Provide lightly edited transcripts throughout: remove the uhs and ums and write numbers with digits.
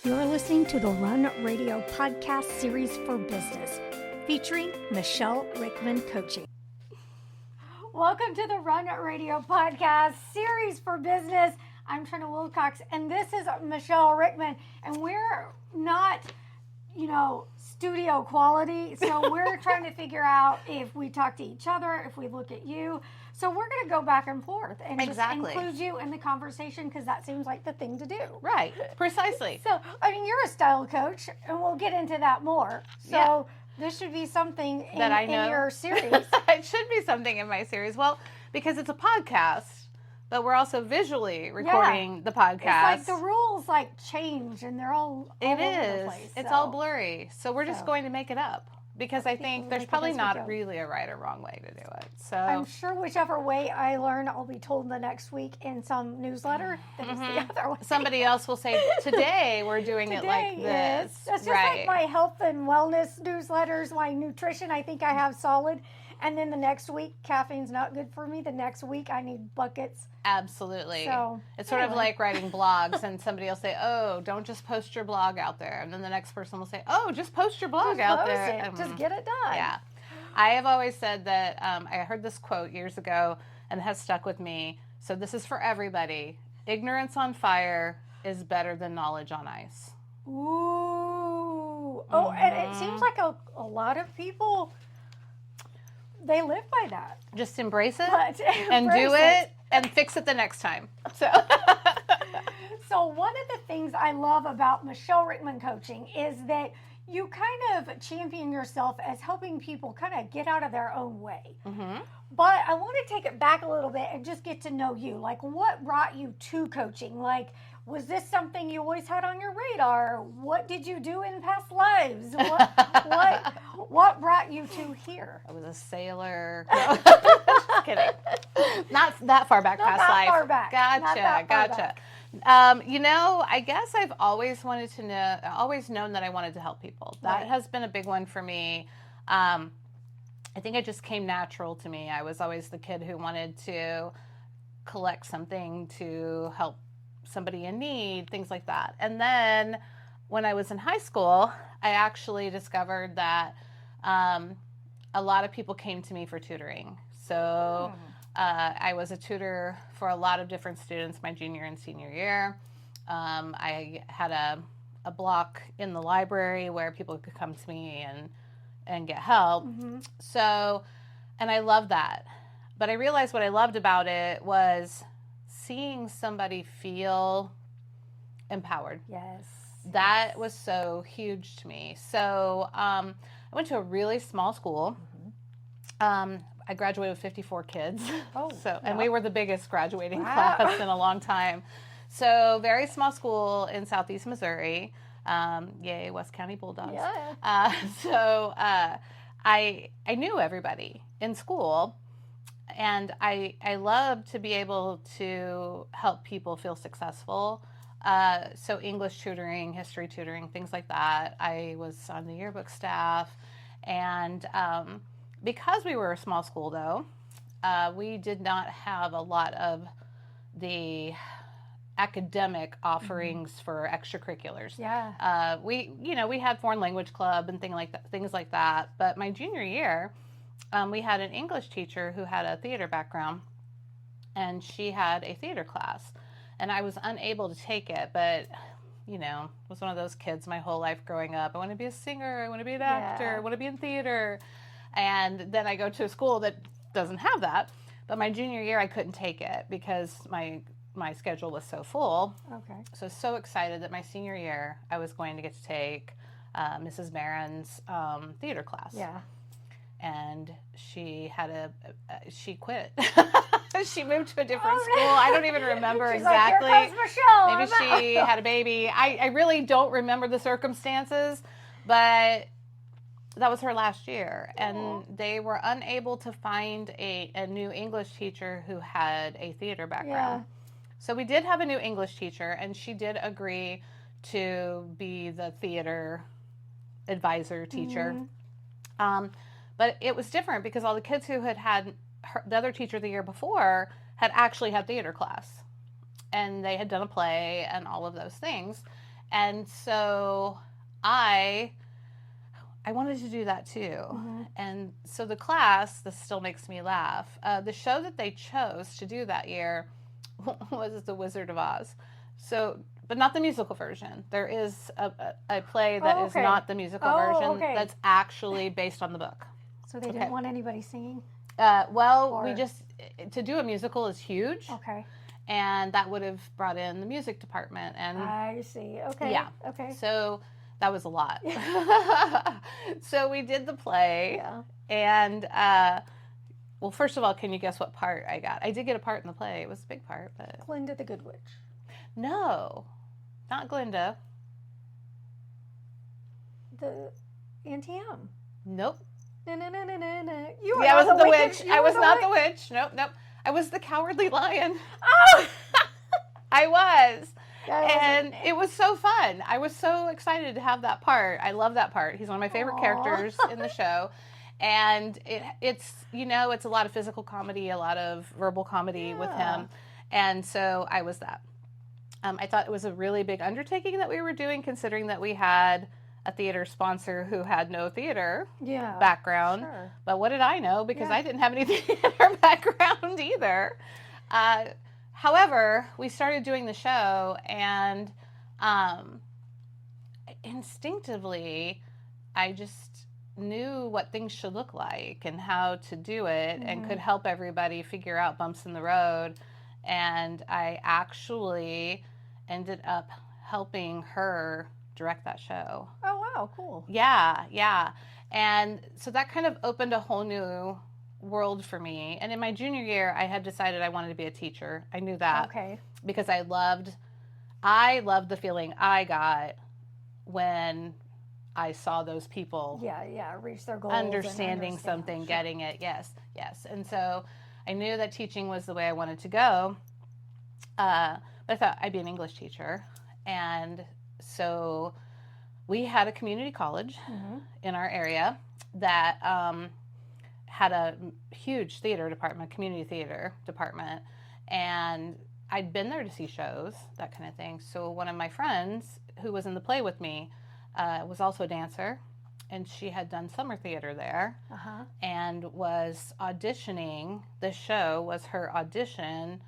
You're listening to the Run Radio podcast series for business, featuring Michele Rickman Coaching. Welcome to the Run Radio podcast series for business. I'm Trina Wilcox, and this is Michele Rickman, and we're not, studio quality, so we're trying to figure out if we talk to each other, if we look at you. So we're going to go back and forth and just include you in the conversation because that seems like the thing to do. Right, precisely. So, you're a style coach, and we'll get into that more. So this should be something in your series. It should be something in my series. Well, because it's a podcast, but we're also visually recording the podcast. It's like the rules change, and they're all over the place. It's all blurry. So we're just going to make it up. Because I think there's probably not really a right or wrong way to do it. So I'm sure whichever way I learn, I'll be told the next week in some newsletter that it's the other way. Somebody else will say, today we're doing it like this. That's just like my health and wellness newsletters, my nutrition, I think I have solid. And then the next week, caffeine's not good for me. The next week, I need buckets. Absolutely. So, it's sort of like writing blogs, and somebody will say, oh, don't just post your blog out there. And then the next person will say, oh, just post your blog out there. Just get it done. Yeah. I have always said that, I heard this quote years ago, and it has stuck with me. So this is for everybody. Ignorance on fire is better than knowledge on ice. Ooh. Oh, and it seems like a lot of people, they live by that. Just embrace it and do it and fix it the next time. So one of the things I love about Michele Rickman Coaching is that you kind of champion yourself as helping people kind of get out of their own way. Mm-hmm. But I want to take it back a little bit and just get to know you. What brought you to coaching? Was this something you always had on your radar? What did you do in past lives? What brought you to here? I was a sailor. No, just kidding. Not that far back past life. Far back. Gotcha. I guess I've always known that I wanted to help people. That has been a big one for me. I think it just came natural to me. I was always the kid who wanted to collect something to help somebody in need, things like that. And then when I was in high school, I actually discovered that a lot of people came to me for tutoring. So I was a tutor for a lot of different students my junior and senior year. I had a block in the library where people could come to me and get help. Mm-hmm. So, and I loved that. But I realized what I loved about it was seeing somebody feel empowered. Yes. That was so huge to me. So I went to a really small school. Mm-hmm. I graduated with 54 kids. And we were the biggest graduating class in a long time. So very small school in Southeast Missouri. Yay, West County Bulldogs. Yeah. I knew everybody in school. And I love to be able to help people feel successful. So English tutoring, history tutoring, things like that. I was on the yearbook staff. And because we were a small school, though, we did not have a lot of the academic offerings for extracurriculars. Yeah. We had foreign language club and things like that. But my junior year, we had an English teacher who had a theater background, and she had a theater class, and I was unable to take it, but was one of those kids my whole life growing up. I want to be a singer. I want to be an actor. I want to be in theater. And then I go to a school that doesn't have that. But my junior year, I couldn't take it because my schedule was so full. Okay. So excited that my senior year, I was going to get to take Mrs. Barron's theater class. Yeah. And she quit. She moved to a different school. I don't even remember exactly. Like, here comes Michele. Maybe she had a baby. I really don't remember the circumstances, but that was her last year. And they were unable to find a new English teacher who had a theater background. Yeah. So we did have a new English teacher, and she did agree to be the theater advisor teacher. Mm-hmm. But it was different because all the kids who had the other teacher the year before had actually had theater class. And they had done a play and all of those things. And so I wanted to do that too. Mm-hmm. And so the class, this still makes me laugh. The show that they chose to do that year was The Wizard of Oz. So, but not the musical version. There is a play that is not the musical version that's actually based on the book. So they didn't want anybody singing? We just, to do a musical is huge. Okay. And that would have brought in the music department. And I see. Okay. Yeah. Okay. So that was a lot. So we did the play. Yeah. And, well, first of all, can you guess what part I got? I did get a part in the play. It was a big part, but... Glinda the Good Witch. No, not Glinda. The Auntie M. Nope. No. I wasn't the witch. I was not the witch. Nope. I was the Cowardly Lion. Oh! I was. And it was so fun. I was so excited to have that part. I love that part. He's one of my favorite characters in the show. And it's, it's a lot of physical comedy, a lot of verbal comedy with him. And so I was that. I thought it was a really big undertaking that we were doing, considering that we had a theater sponsor who had no theater background. Sure. But what did I know? Because I didn't have any theater background either. However, we started doing the show, and instinctively, I just knew what things should look like and how to do it, and could help everybody figure out bumps in the road. And I actually ended up helping her direct that show. Oh, wow, cool. Yeah. And so that kind of opened a whole new world for me. And in my junior year, I had decided I wanted to be a teacher. I knew that. Okay. Because I loved the feeling I got when I saw those people reach their goals, understanding something, getting it. Yes. And so I knew that teaching was the way I wanted to go. But I thought I'd be an English teacher. And so we had a community college in our area that had a huge theater department, community theater department. And I'd been there to see shows, that kind of thing. So one of my friends who was in the play with me was also a dancer. And she had done summer theater there and was auditioning. This show was her audition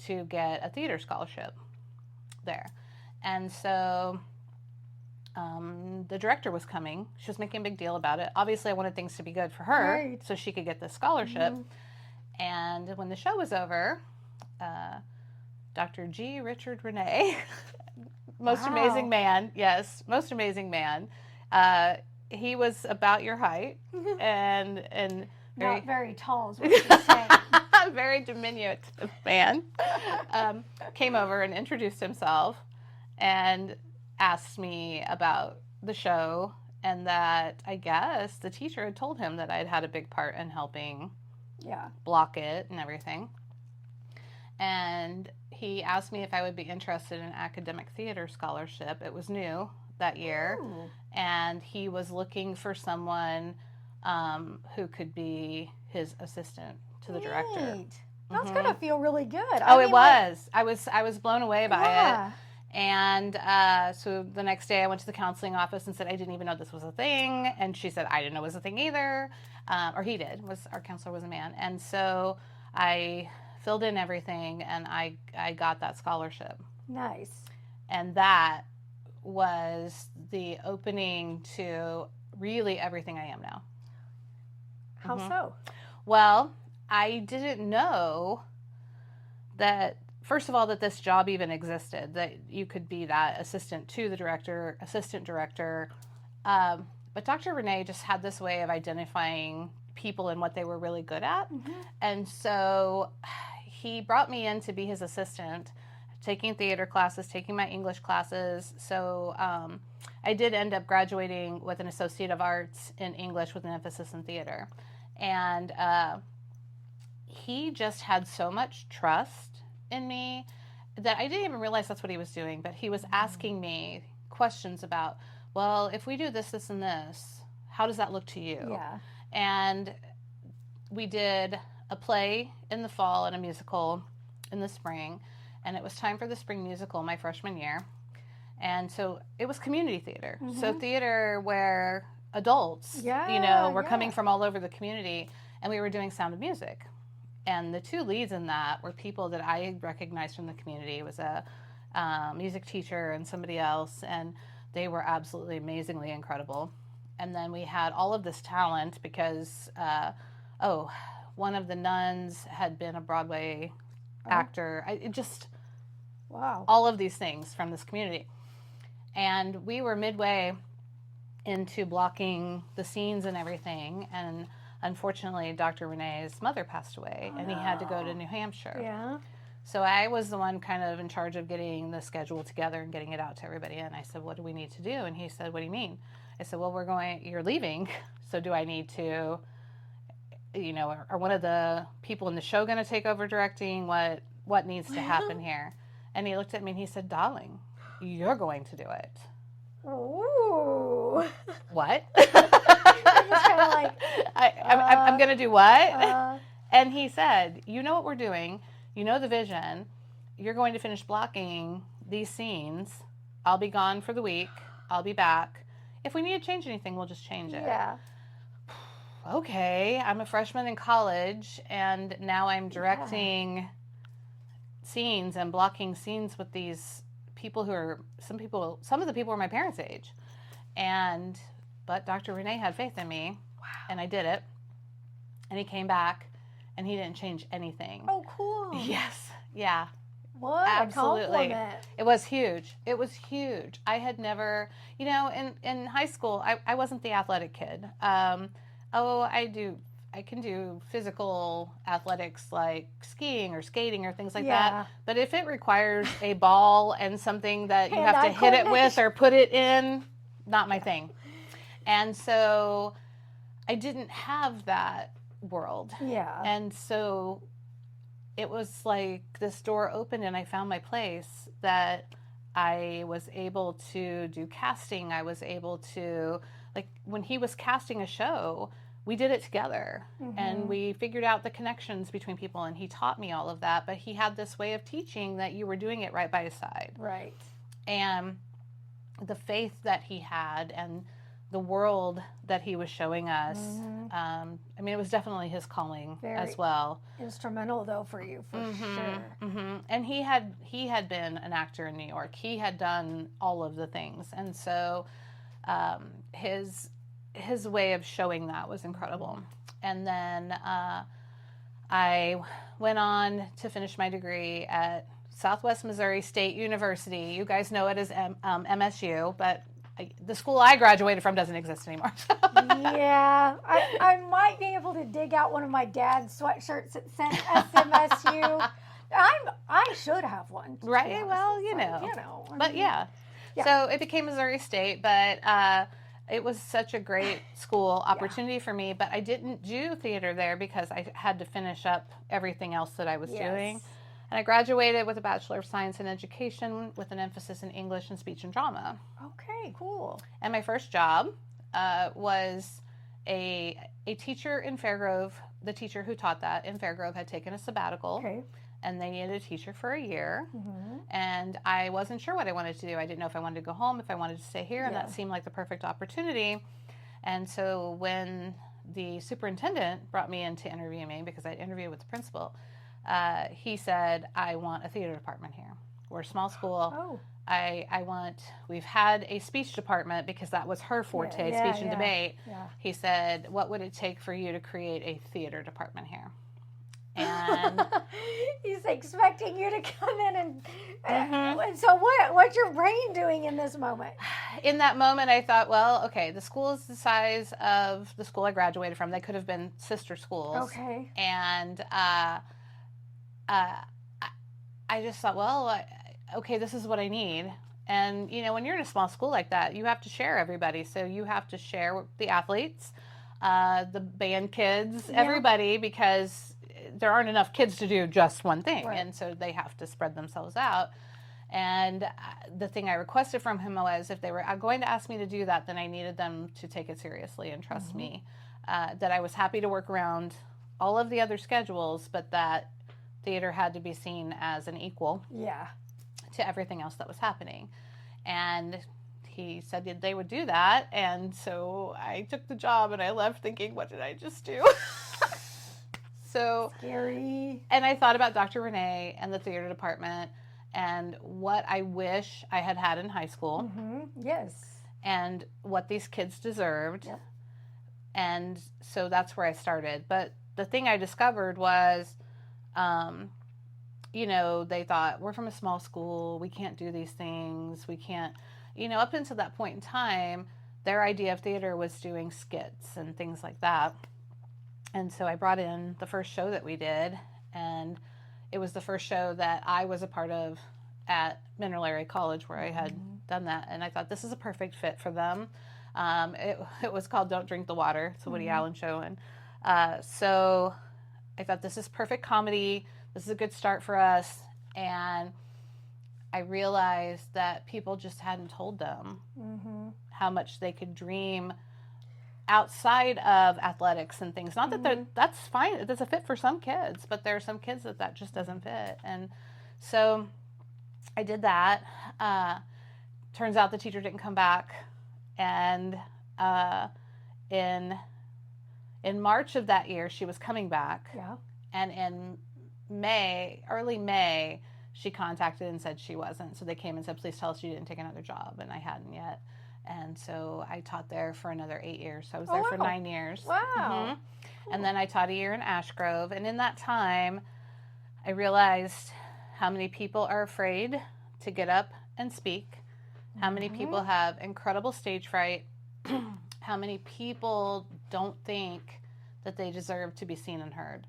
to get a theater scholarship there. And so the director was coming. She was making a big deal about it. Obviously, I wanted things to be good for her so she could get the scholarship. And when the show was over, Dr. G. Richard Renee, most amazing man, most amazing man, he was about your height and very, not very tall is what you say. very diminutive man, came over and introduced himself and asked me about the show, and that I guess the teacher had told him that I'd had a big part in helping block it and everything. And he asked me if I would be interested in an academic theater scholarship. It was new that year. And he was looking for someone who could be his assistant to the director. That's gonna feel really good. It was. I was blown away by it. And so the next day I went to the counseling office and said I didn't even know this was a thing. And she said I didn't know it was a thing either. Or he did. Our counselor was a man. And so I filled in everything and I got that scholarship. Nice. And that was the opening to really everything I am now. How so? Well, I didn't know that, first of all, that this job even existed, that you could be that assistant to the director, assistant director. But Dr. Renee just had this way of identifying people and what they were really good at. And so he brought me in to be his assistant, taking theater classes, taking my English classes. So I did end up graduating with an Associate of Arts in English with an emphasis in theater. And he just had so much trust in me that I didn't even realize that's what he was doing. But he was asking me questions about, well, if we do this, this, and this, how does that look to you? Yeah. And we did a play in the fall and a musical in the spring. And it was time for the spring musical my freshman year. And so it was community theater. So theater where adults, were coming from all over the community, and we were doing Sound of Music. And the two leads in that were people that I recognized from the community. It was a music teacher and somebody else, and they were absolutely amazingly incredible. And then we had all of this talent because, one of the nuns had been a Broadway actor. Wow. All of these things from this community. And we were midway into blocking the scenes and everything, and unfortunately Dr. Renee's mother passed away, and he had to go to New Hampshire. Yeah. So I was the one kind of in charge of getting the schedule together and getting it out to everybody. And I said, what do we need to do? And he said, what do you mean? I said, well, you're leaving. So do I need to, are one of the people in the show going to take over directing? What needs to happen here? And he looked at me and he said, darling, you're going to do it. Ooh. What? Just kind of like, I'm going to do what? And he said, you know what we're doing. You know the vision. You're going to finish blocking these scenes. I'll be gone for the week. I'll be back. If we need to change anything, we'll just change it. Yeah. Okay, I'm a freshman in college, and now I'm directing scenes and blocking scenes with these people who are, some of the people are my parents' age. But Dr. Renee had faith in me, and I did it. And he came back, and he didn't change anything. Oh, cool. Yes. Yeah. What Absolutely. a compliment. It was huge. It was huge. I had never, in high school, I wasn't the athletic kid. I can do physical athletics like skiing or skating or things like that. But if it requires a ball and something that you have to hit it with or put it in, not my thing. And so I didn't have that world. Yeah. And so it was like this door opened and I found my place, that I was able to do casting. I was able to, like, when he was casting a show, we did it together and we figured out the connections between people, and he taught me all of that. But he had this way of teaching that you were doing it right by his side. Right. And the faith that he had and the world that he was showing us, it was definitely his calling as well. Instrumental, though, for you, for sure. And he had been an actor in New York. He had done all of the things. And so his way of showing that was incredible. And then I went on to finish my degree at Southwest Missouri State University. You guys know it as MSU, but the school I graduated from doesn't exist anymore. Yeah, I might be able to dig out one of my dad's sweatshirts that said SMSU. I should have one. Right? Well, But yeah. So it became Missouri State, but it was such a great school opportunity for me. But I didn't do theater there because I had to finish up everything else that I was doing. And I graduated with a Bachelor of Science in Education with an emphasis in English and speech and drama. Okay, cool. And my first job was a teacher in Fairgrove. The teacher who taught that in Fairgrove had taken a sabbatical, and they needed a teacher for a year. And I wasn't sure what I wanted to do. I didn't know if I wanted to go home, if I wanted to stay here, and that seemed like the perfect opportunity. And so when the superintendent brought me in to interview me, because I'd interviewed with the principal, he said, I want a theater department here. We're a small school. We've had a speech department because that was her forte, speech and debate. He said, what would it take for you to create a theater department here? And he's expecting you to come in and so what's your brain doing in this moment? In that moment, I thought, well, okay, the school is the size of the school I graduated from. They could have been sister schools. Okay. And I just thought, well, okay, this is what I need. And, when you're in a small school like that, you have to share everybody. So you have to share the athletes, the band kids, everybody, because there aren't enough kids to do just one thing. Right. And so they have to spread themselves out. And the thing I requested from him was, if they were going to ask me to do that, then I needed them to take it seriously and trust me, that I was happy to work around all of the other schedules, but that theater had to be seen as an equal to everything else that was happening. And he said that they would do that. And so I took the job and I left thinking, what did I just do? So scary. And I thought about Dr. Renee and the theater department and what I wish I had had in high school. Yes. And what these kids deserved. Yep. And so that's where I started. But the thing I discovered was, they thought, we're from a small school. We can't do these things. We can't, up until that point in time, their idea of theater was doing skits and things like that. And so I brought in the first show that we did. And it was the first show that I was a part of at Mineral Area College, where I had done that. And I thought, this is a perfect fit for them. It was called Don't Drink the Water. It's a Woody Allen show. And so I thought, this is perfect comedy. This is a good start for us. And I realized that people just hadn't told them how much they could dream outside of athletics and things. Not that that's fine. It does a fit for some kids, but there are some kids that just doesn't fit. And so I did that. Turns out the teacher didn't come back. And in March of that year, she was coming back. Yeah. And in early May, she contacted and said she wasn't. So they came and said, please tell us you didn't take another job. And I hadn't yet. And so I taught there for another 8 years. So I was there for 9 years. Wow. Cool. And then I taught a year in Ashgrove. And in that time, I realized how many people are afraid to get up and speak. How many people have incredible stage fright. How many people don't think that they deserve to be seen and heard.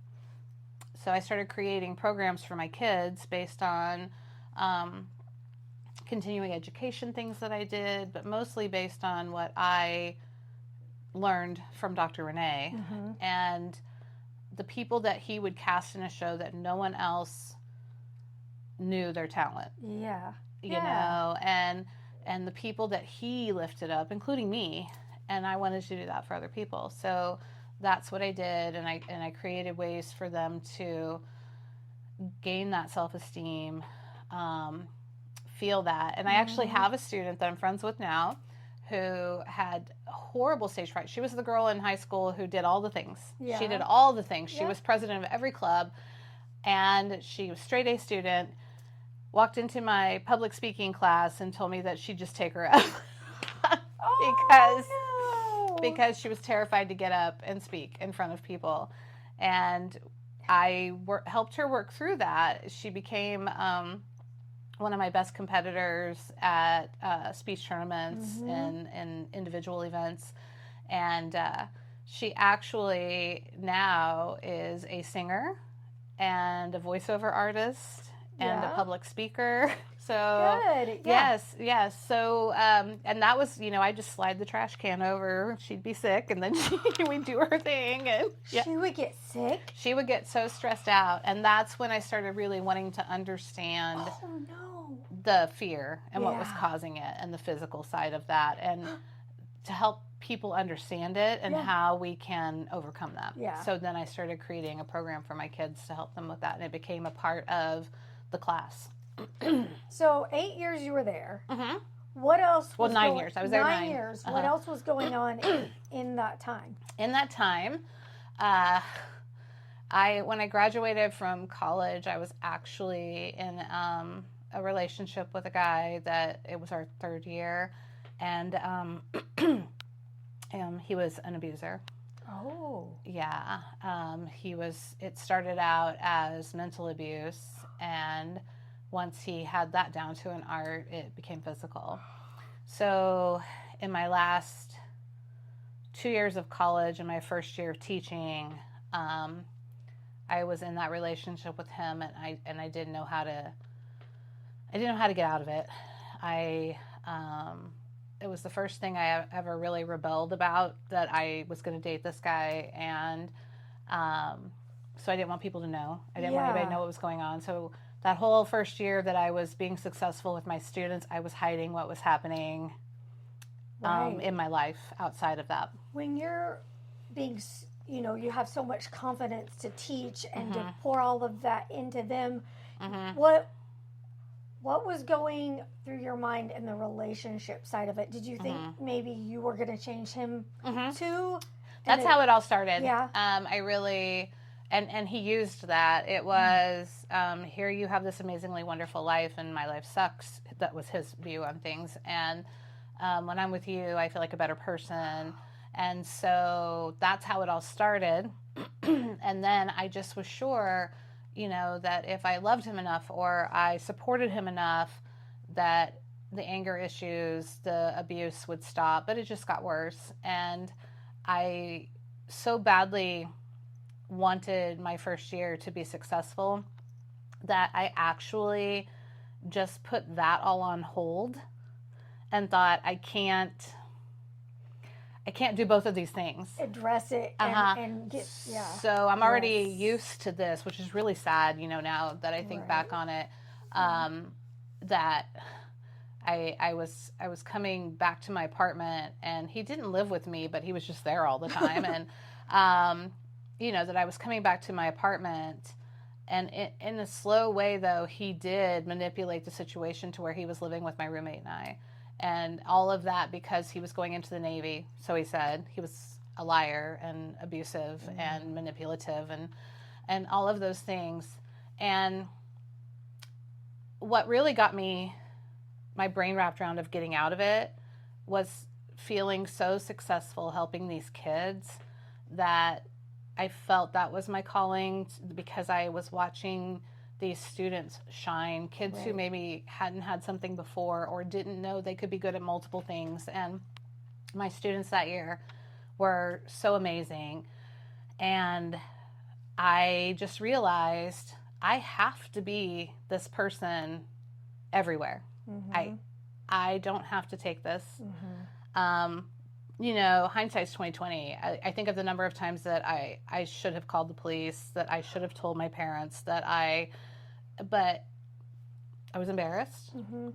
So I started creating programs for my kids based on continuing education things that I did, but mostly based on what I learned from Dr. Renee and the people that he would cast in a show that no one else knew their talent. Yeah. You know, and the people that he lifted up, including me, and I wanted to do that for other people. So that's what I did, and I created ways for them to gain that self-esteem, feel that. And I actually have a student that I'm friends with now who had horrible stage fright. She was the girl in high school who did all the things. Yeah. She did all the things. She was president of every club, and she was straight A student. Walked into my public speaking class and told me that she'd just take her up because she was terrified to get up and speak in front of people. And I helped her work through that. She became one of my best competitors at speech tournaments and individual events. And she actually now is a singer and a voiceover artist and a public speaker. So good. Yeah. Yes. So and that was, I just slide the trash can over. She'd be sick, and then we'd do her thing. And She would get sick. She would get so stressed out, and that's when I started really wanting to understand the fear and what was causing it, and the physical side of that, and to help people understand it and how we can overcome that. Yeah. So then I started creating a program for my kids to help them with that, and it became a part of the class. So 8 years you were there. What else? Well, 9 years. I was there 9 years. What else was going on in that time? In that time, when I graduated from college, I was actually in a relationship with a guy that it was our 3rd year, and he was an abuser. Oh. Yeah. It started out as mental abuse, and once he had that down to an art, it became physical. So in my last 2 years of college and my first year of teaching, I was in that relationship with him, and I didn't know how to get out of it. It was the first thing I ever really rebelled about, that I was going to date this guy, and so I didn't want people to know. I didn't want anybody to know what was going on. So that whole first year that I was being successful with my students, I was hiding what was happening in my life outside of that. When you're being, you have so much confidence to teach and to pour all of that into them, what What was going through your mind in the relationship side of it? Did you think maybe you were going to change him too? That's how it all started. Yeah. I really, and he used that. It was, here you have this amazingly wonderful life and my life sucks. That was his view on things. And when I'm with you, I feel like a better person. And so that's how it all started. And then I just was sure, that if I loved him enough or I supported him enough, that the anger issues, the abuse would stop. But it just got worse. And I so badly wanted my first year to be successful that I actually just put that all on hold and thought I can't do both of these things. Address it and get, So I'm already used to this, which is really sad, now that I think back on it, that I was coming back to my apartment and he didn't live with me, but he was just there all the time. And, that I was coming back to my apartment and in a slow way, though, he did manipulate the situation to where he was living with my roommate and I. And all of that because he was going into the Navy. So he said he was a liar and abusive and manipulative and all of those things. And what really got me, my brain wrapped around of getting out of it, was feeling so successful helping these kids that I felt that was my calling because I was watching these students shine, kids who maybe hadn't had something before or didn't know they could be good at multiple things. And my students that year were so amazing. And I just realized I have to be this person everywhere. I don't have to take this. Hindsight's 2020. I think of the number of times that I should have called the police, that I should have told my parents, but I was embarrassed.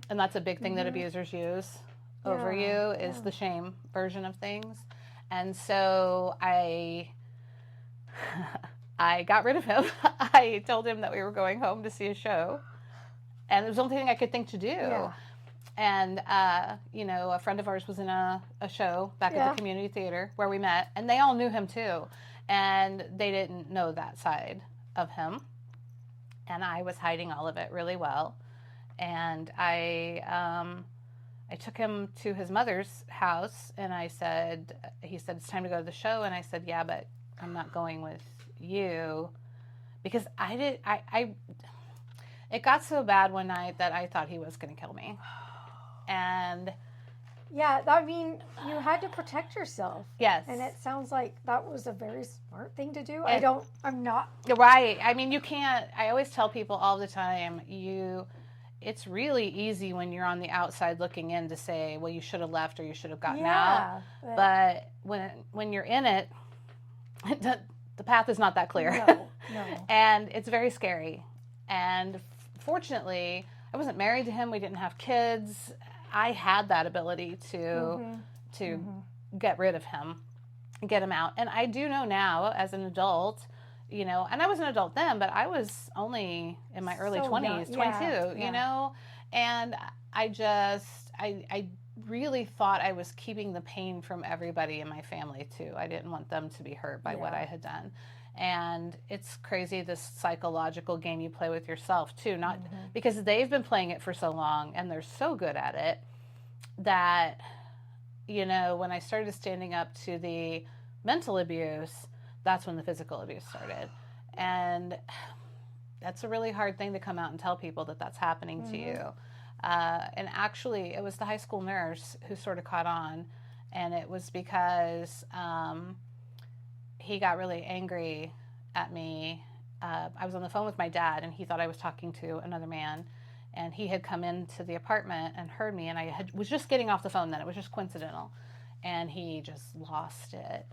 And that's a big thing that abusers use over you is the shame version of things. And so I got rid of him. I told him that we were going home to see a show. And it was the only thing I could think to do. Yeah. And, a friend of ours was in a show back at the community theater where we met. And they all knew him, too. And they didn't know that side of him. And I was hiding all of it really well. And I took him to his mother's house. And he said, it's time to go to the show. And I said, yeah, but I'm not going with you. Because it got so bad one night that I thought he was going to kill me. And yeah, I mean, you had to protect yourself. Yes. And it sounds like that was a very smart thing to do. I'm not. Right. I mean, you can't, I always tell people all the time, it's really easy when you're on the outside looking in to say, well, you should have left or you should have gotten out. But when you're in it, the path is not that clear. No. And it's very scary. And fortunately, I wasn't married to him. We didn't have kids. I had that ability to get rid of him and get him out. And I do know now as an adult, and I was an adult then, but I was only in my early 20s, 22, and I really thought I was keeping the pain from everybody in my family too. I didn't want them to be hurt by what I had done. And it's crazy, this psychological game you play with yourself too, not because they've been playing it for so long and they're so good at it that, when I started standing up to the mental abuse, that's when the physical abuse started. And that's a really hard thing to come out and tell people that that's happening to you. And actually, it was the high school nurse who sort of caught on, and it was because he got really angry at me. I was on the phone with my dad, and he thought I was talking to another man, and he had come into the apartment and heard me, and was just getting off the phone then. It was just coincidental, and he just lost it.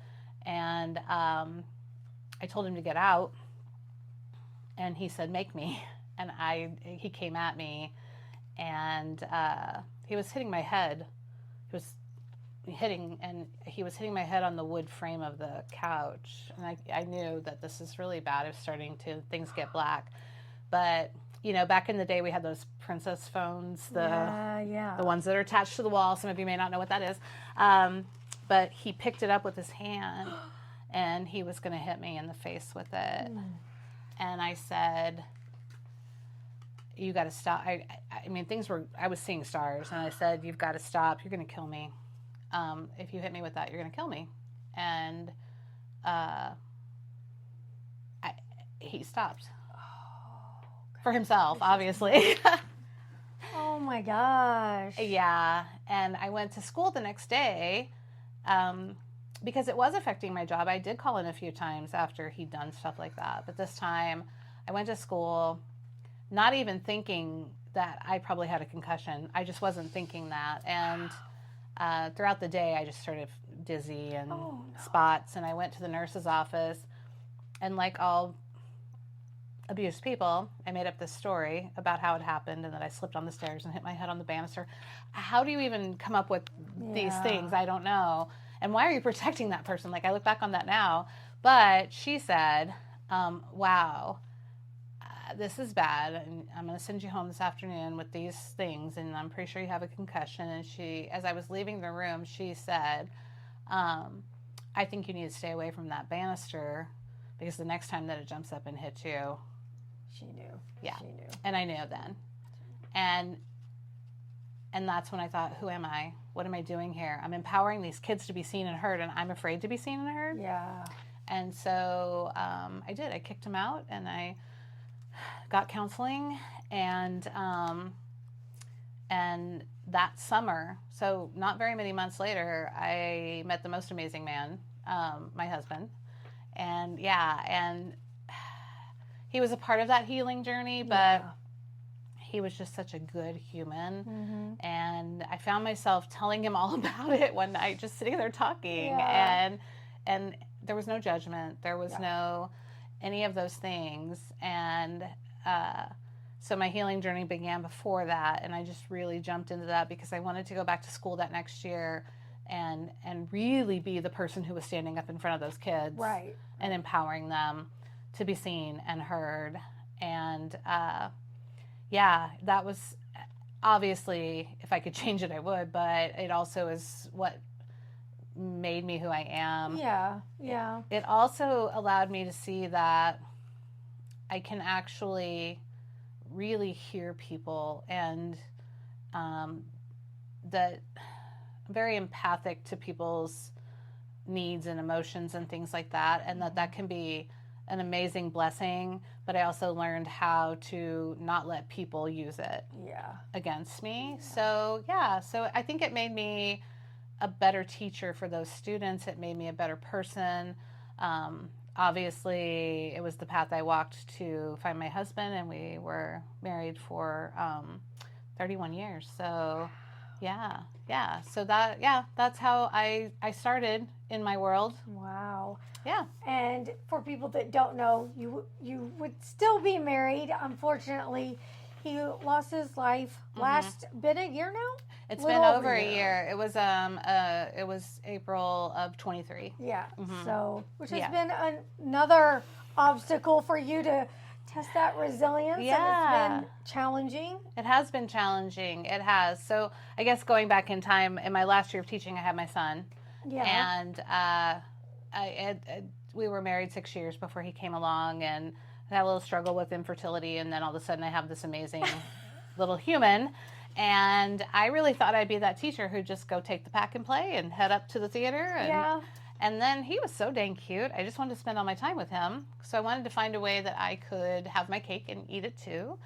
And I told him to get out, and he said, make me. And he came at me, and he was hitting my head. He was hitting my head on the wood frame of the couch, and I knew that this is really bad. It was starting to, things get black. But, back in the day we had those princess phones, yeah. the ones that are attached to the wall. Some of you may not know what that is. But he picked it up with his hand, and he was going to hit me in the face with it. And I said, you got to stop. I mean, I was seeing stars, and I said, you've got to stop. You're going to kill me. If you hit me with that, you're going to kill me. And he stopped. For himself, obviously. Oh my gosh. Yeah. And I went to school the next day because it was affecting my job. I did call in a few times after he'd done stuff like that. But this time I went to school not even thinking that I probably had a concussion. I just wasn't thinking that. And throughout the day, I just started dizzy and spots. And I went to the nurse's office. And like all abused people, I made up this story about how it happened and that I slipped on the stairs and hit my head on the banister. How do you even come up with these things? I don't know. And why are you protecting that person? Like, I look back on that now. But she said, wow, this is bad. And I'm going to send you home this afternoon with these things. And I'm pretty sure you have a concussion. And she, as I was leaving the room, she said, I think you need to stay away from that banister because the next time that it jumps up and hits you. She knew. Yeah. She knew. And I knew then. And that's when I thought, who am I? What am I doing here? I'm empowering these kids to be seen and heard, and I'm afraid to be seen and heard. Yeah. And so I did. I kicked him out, and I got counseling, and that summer, so not very many months later, I met the most amazing man, my husband. And and he was a part of that healing journey, but he was just such a good human. And I found myself telling him all about it one night, just sitting there talking. And there was no judgment. There was no any of those things. And so my healing journey began before that. And I just really jumped into that because I wanted to go back to school that next year and really be the person who was standing up in front of those kids. Right. And empowering them to be seen and heard. And that was obviously, if I could change it, I would, but it also is what made me who I am. Yeah. It also allowed me to see that I can actually really hear people, and that I'm very empathic to people's needs and emotions and things like that, and that can be an amazing blessing. But I also learned how to not let people use it against me. So I think it made me a better teacher for those students. It made me a better person. Obviously, it was the path I walked to find my husband, and we were married for 31 years. So so that's how I started in my world. Wow. Yeah. And for people that don't know, you would still be married. Unfortunately, he lost his life last been a year now. It's been over a year. It was April of 23. Yeah. So, which has been another obstacle for you to test that resilience. Yeah. And it's been challenging. It has been challenging. It has. So I guess going back in time, in my last year of teaching, I had my son. Yeah. And we were married 6 years before he came along, and I had a little struggle with infertility, and then all of a sudden I have this amazing little human. And I really thought I'd be that teacher who'd just go take the pack and play and head up to the theater. And then he was so dang cute. I just wanted to spend all my time with him. So I wanted to find a way that I could have my cake and eat it too.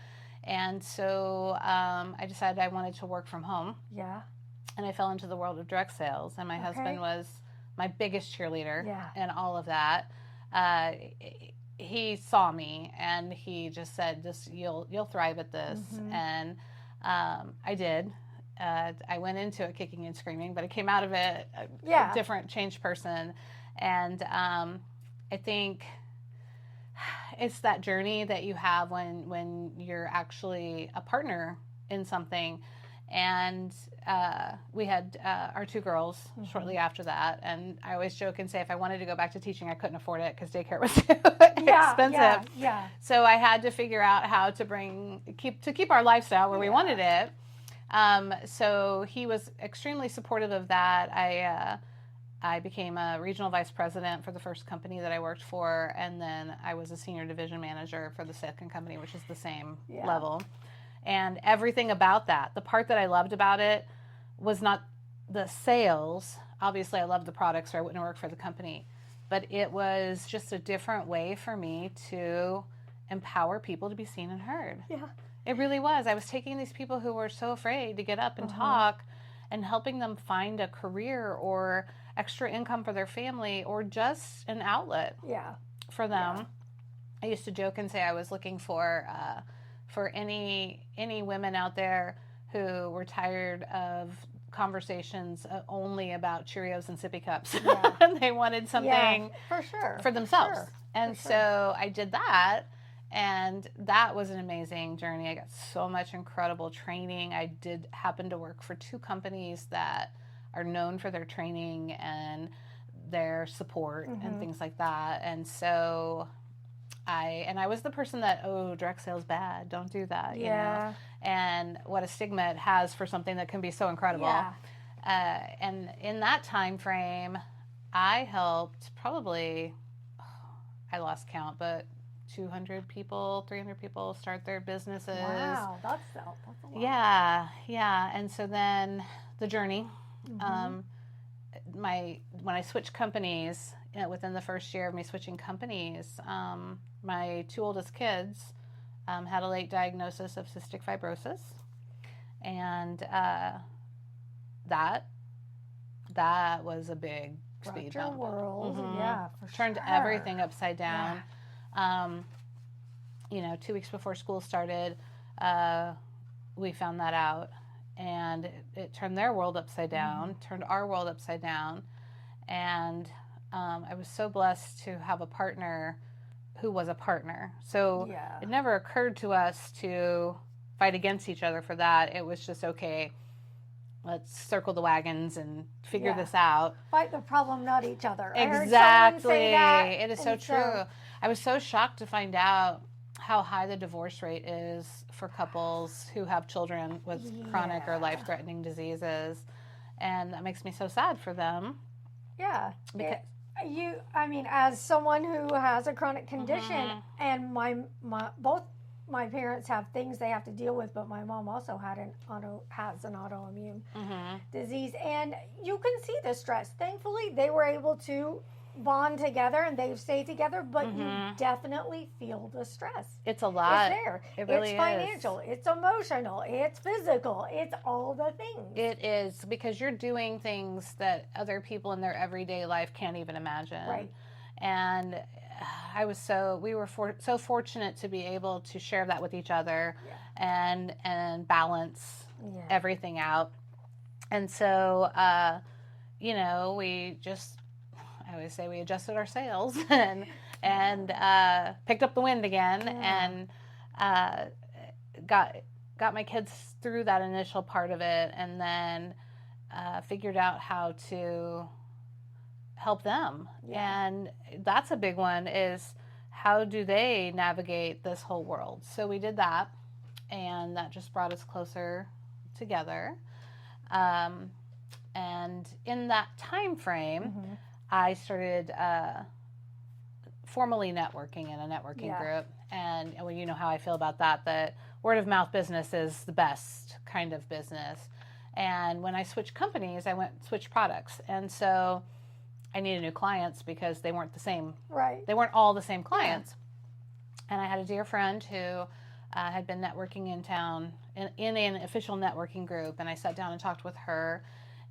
And so I decided I wanted to work from home. Yeah. And I fell into the world of direct sales. And my husband was my biggest cheerleader in all of that. He saw me, and he just said, you'll thrive at this. And I did. I went into it kicking and screaming, but I came out of it a different, changed person. And I think it's that journey that you have when you're actually a partner in something. And we had our 2 girls shortly after that. And I always joke and say if I wanted to go back to teaching, I couldn't afford it because daycare was too expensive. Yeah. So I had to figure out how to keep our lifestyle where we wanted it. So he was extremely supportive of that. I became a regional vice president for the first company that I worked for, and then I was a senior division manager for the second company, which is the same level. And everything about that, the part that I loved about it was not the sales. Obviously, I loved the products or I wouldn't work for the company. But it was just a different way for me to empower people to be seen and heard. Yeah. It really was. I was taking these people who were so afraid to get up and talk and helping them find a career or extra income for their family or just an outlet for them. Yeah. I used to joke and say I was looking for any women out there who were tired of conversations only about Cheerios and sippy cups. And they wanted something for themselves. And so I did that. And that was an amazing journey. I got so much incredible training. I did happen to work for 2 companies that are known for their training and their support and things like that. And so I was the person that, direct sales bad, don't do that, you know. And what a stigma it has for something that can be so incredible. And in that time frame, I helped probably, I lost count, but 200 people, 300 people start their businesses. Wow, that's a lot. Yeah. And so then the journey, when I switched companies, within the first year of me switching companies, my 2 oldest kids had a late diagnosis of cystic fibrosis. And that was a big speed bump. World. For Turned everything upside down. 2 weeks before school started, we found that out, and it turned their world upside down, turned our world upside down. And I was so blessed to have a partner who was a partner. So it never occurred to us to fight against each other for that. It was just, okay, let's circle the wagons and figure this out. Fight the problem, not each other. Exactly. It is so true. I was so shocked to find out how high the divorce rate is for couples who have children with chronic or life-threatening diseases. And that makes me so sad for them. Yeah. Because as someone who has a chronic condition, and both my parents have things they have to deal with, but my mom also has an autoimmune disease, and you can see the stress. Thankfully, they were able to bond together and they've stayed together, but you definitely feel the stress. It's a lot. It's there. It really it's financial. It's emotional. It's physical. It's all the things. It is, because you're doing things that other people in their everyday life can't even imagine. Right. And we were so fortunate to be able to share that with each other and balance everything out. And so, I always say we adjusted our sails and picked up the wind again and got my kids through that initial part of it, and then figured out how to help them. And that's a big one, is how do they navigate this whole world? So we did that, and that just brought us closer together. And in that time frame, I started formally networking in a networking group. And you know how I feel about that word of mouth business is the best kind of business. And when I switched companies, I switched products. And so I needed new clients because they weren't the same. Right. They weren't all the same clients. And I had a dear friend who had been networking in town in an official networking group. And I sat down and talked with her.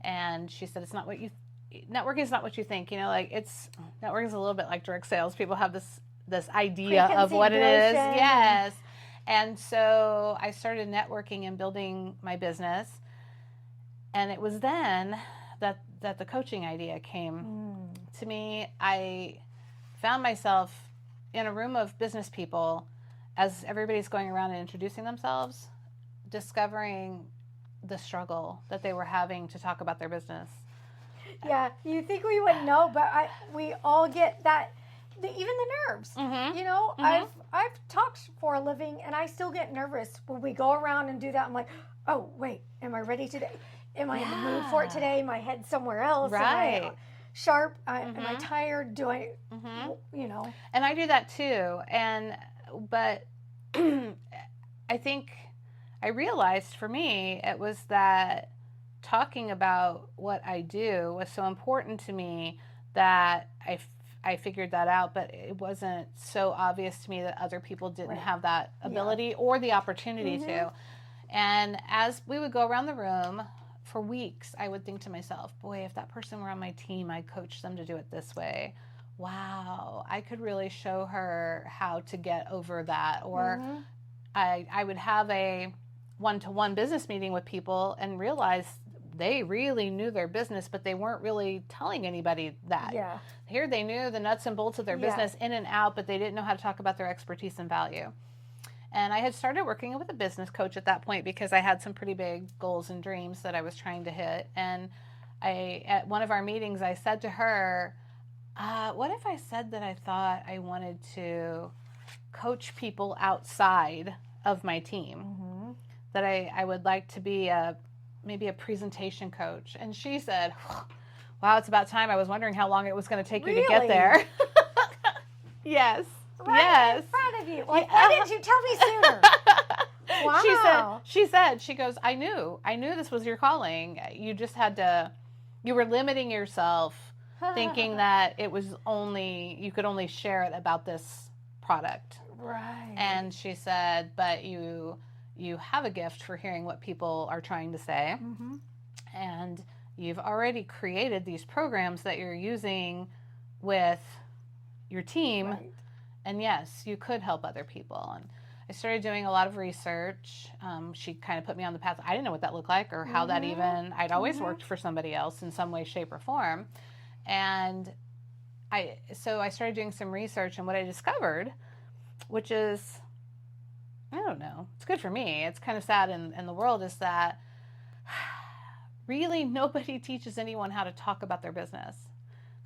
And she said, networking is not what you think. Networking is a little bit like direct sales. People have this idea of what it is. Yes. And so I started networking and building my business. And it was then that the coaching idea came to me. I found myself in a room of business people as everybody's going around and introducing themselves, discovering the struggle that they were having to talk about their business. Yeah, you think we wouldn't know, but we all get that, even the nerves. Mm-hmm. You know, Mm-hmm. I've talked for a living, and I still get nervous when we go around and do that. I'm like, oh wait, am I ready today? Am I in the mood for it today? My head's somewhere else. Right. Am I sharp? Am I tired? Do I, you know? And I do that too. But I think I realized for me, it was that talking about what I do was so important to me that I figured that out, but it wasn't so obvious to me that other people didn't have that ability or the opportunity to. And as we would go around the room for weeks, I would think to myself, boy, if that person were on my team, I'd coach them to do it this way. Wow, I could really show her how to get over that. Or I would have a one-to-one business meeting with people and realize they really knew their business, but they weren't really telling anybody that. Yeah. Here they knew the nuts and bolts of their business in and out, but they didn't know how to talk about their expertise and value. And I had started working with a business coach at that point because I had some pretty big goals and dreams that I was trying to hit. And at one of our meetings, I said to her, what if I said that I thought I wanted to coach people outside of my team? That I would like to be maybe a presentation coach. And she said, wow, it's about time. I was wondering how long it was going to take you to get there. Yes. Right in front of you. Like, why didn't you tell me sooner? Wow. She goes, I knew this was your calling. You just you were limiting yourself thinking that it was you could only share it about this product. Right. And she said, but you have a gift for hearing what people are trying to say. And you've already created these programs that you're using with your team. Right. And yes, you could help other people. And I started doing a lot of research. She kind of put me on the path. I didn't know what that looked like or how that even, I'd always worked for somebody else in some way, shape, or form. And so I started doing some research, and what I discovered, which is, I don't know, it's good for me, it's kind of sad in the world, is that really nobody teaches anyone how to talk about their business.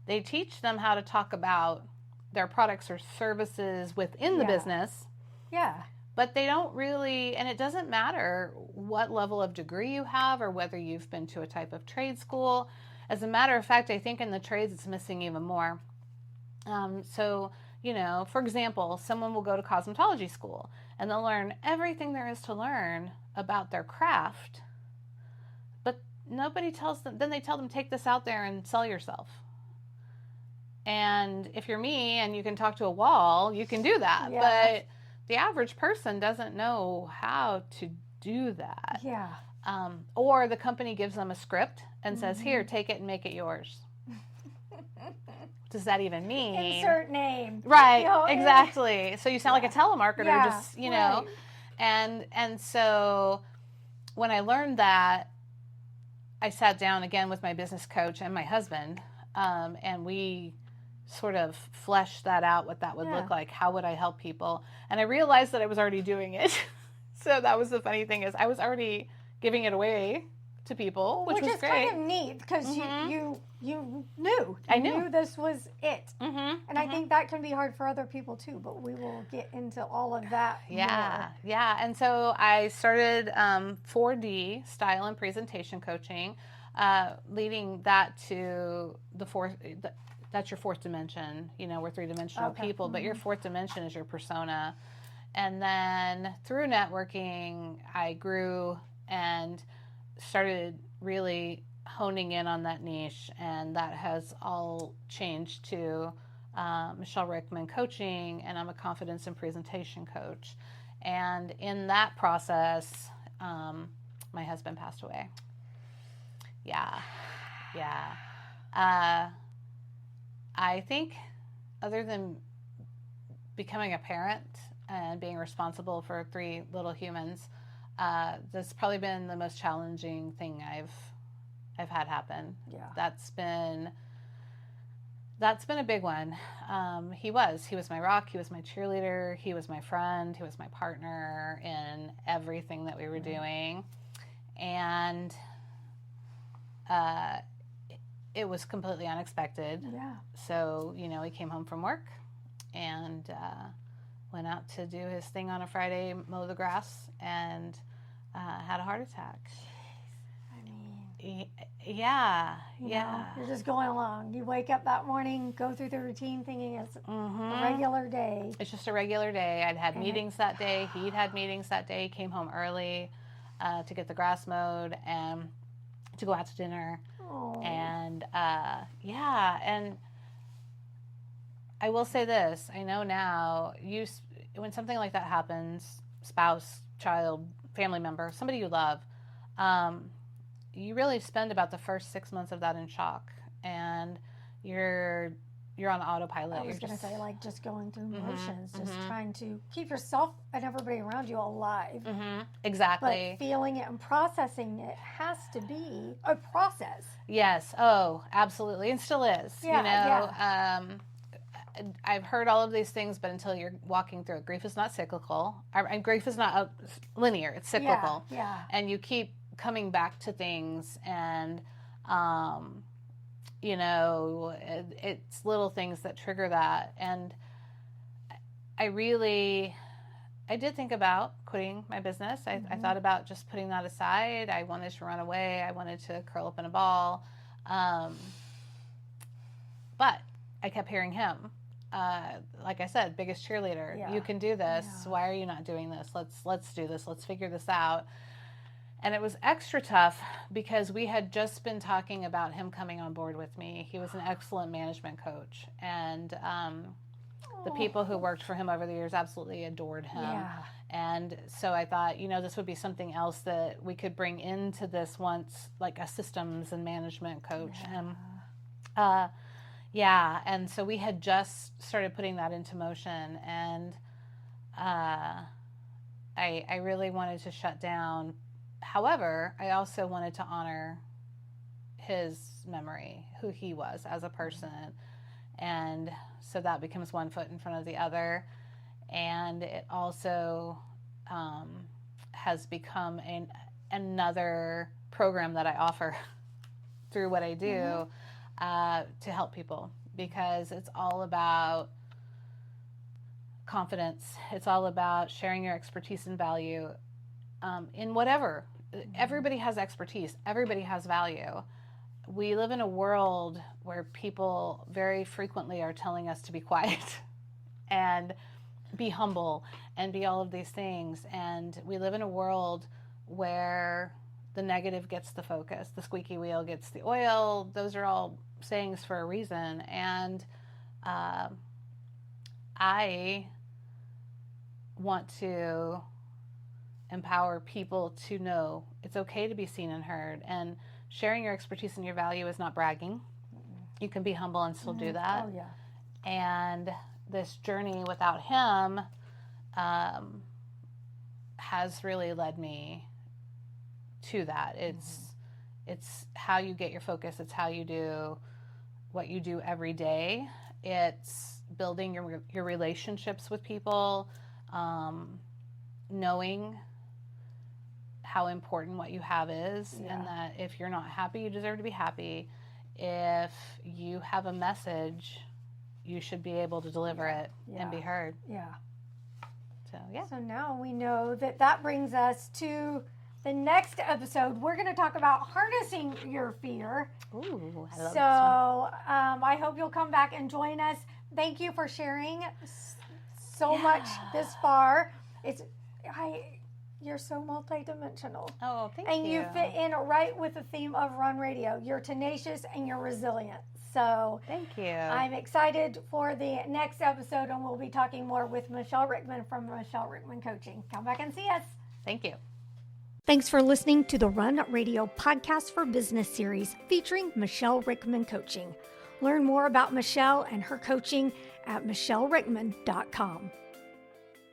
They teach them how to talk about their products or services within the business. Yeah. But they don't really, and it doesn't matter what level of degree you have or whether you've been to a type of trade school. As a matter of fact, I think in the trades it's missing even more. So, you know, for example, someone will go to cosmetology school and they'll learn everything there is to learn about their craft, but nobody tells them, then they tell them, take this out there and sell yourself. And if you're me and you can talk to a wall, you can do that. Yeah. But the average person doesn't know how to do that. Yeah. Or the company gives them a script and says, here, take it and make it yours. What does that even mean? Insert name. Right, You know, exactly. So you sound like a telemarketer, just, you know. Right. And so when I learned that, I sat down again with my business coach and my husband, and we sort of fleshed that out, what that would look like. How would I help people? And I realized that I was already doing it. So that was the funny thing, is I was already giving it away to people, which was is great. kind of neat because you knew. I You knew. knew this was it. Mm-hmm. And I think that can be hard for other people too, but we will get into all of that more. Yeah. And so I started 4D, style and presentation coaching, leading that to that's your fourth dimension. You know, we're three-dimensional people, but your fourth dimension is your persona. And then through networking, I grew and started really honing in on that niche, and that has all changed to Michele Rickman Coaching, and I'm a confidence and presentation coach. And in that process, my husband passed away. Yeah. I think other than becoming a parent and being responsible for 3 little humans, that's probably been the most challenging thing I've had happen. Yeah. That's been a big one. He was my rock. He was my cheerleader. He was my friend. He was my partner in everything that we were doing. And it was completely unexpected. Yeah. So, he came home from work and went out to do his thing on a Friday, mow the grass, and had a heart attack. I mean, yeah. You're just going along. You wake up that morning, go through the routine thinking it's a regular day. It's just a regular day. I'd had meetings that day. He'd had meetings that day. He came home early to get the grass mowed and to go out to dinner. Oh. And and I will say this. I know now, when something like that happens, spouse, child, family member, somebody you love, you really spend about the first 6 months of that in shock, and you're on autopilot. I was going to say, like, just going through motions, just trying to keep yourself and everybody around you alive. Exactly. But feeling it and processing it has to be a process. Yes. Oh, absolutely. And still is. I've heard all of these things, but until you're walking through it, grief is not cyclical. And grief is not linear. It's cyclical. Yeah. And you keep coming back to things, and it's little things that trigger that. And I did think about quitting my business. I thought about just putting that aside. I wanted to run away. I wanted to curl up in a ball. But I kept hearing him. Like I said, biggest cheerleader. Yeah. You can do this. Yeah. Why are you not doing this? Let's do this. Let's figure this out. And it was extra tough because we had just been talking about him coming on board with me. He was an excellent management coach, and the people who worked for him over the years absolutely adored him. Yeah. And so I thought, this would be something else that we could bring into this once, like a systems and management coach. Yeah. And so we had just started putting that into motion, and I really wanted to shut down. However, I also wanted to honor his memory, who he was as a person. And so that becomes one foot in front of the other. And it also has become another program that I offer through what I do to help people, because it's all about confidence. It's all about sharing your expertise and value in whatever. Everybody has expertise. Everybody has value. We live in a world where people very frequently are telling us to be quiet and be humble and be all of these things. And we live in a world where the negative gets the focus, the squeaky wheel gets the oil. Those are all sayings for a reason. And I want to empower people to know it's okay to be seen and heard, and sharing your expertise and your value is not bragging. You can be humble and still do that. Oh, yeah. And this journey without him has really led me to that. It's how you get your focus. It's how you do what you do every day. It's building your relationships with people, knowing how important what you have is, and that if you're not happy, you deserve to be happy. If you have a message, you should be able to deliver it and be heard. Yeah. So now we know that brings us to the next episode. We're going to talk about harnessing your fear. Ooh, I love this one. I hope you'll come back and join us. Thank you for sharing so much this far. You're so multidimensional. Oh, thank you. And you fit in right with the theme of Run Radio. You're tenacious and you're resilient. So thank you. I'm excited for the next episode, and we'll be talking more with Michele Rickman from Michele Rickman Coaching. Come back and see us. Thank you. Thanks for listening to the Run Radio Podcast for Business series featuring Michele Rickman Coaching. Learn more about Michele and her coaching at michellerickman.com.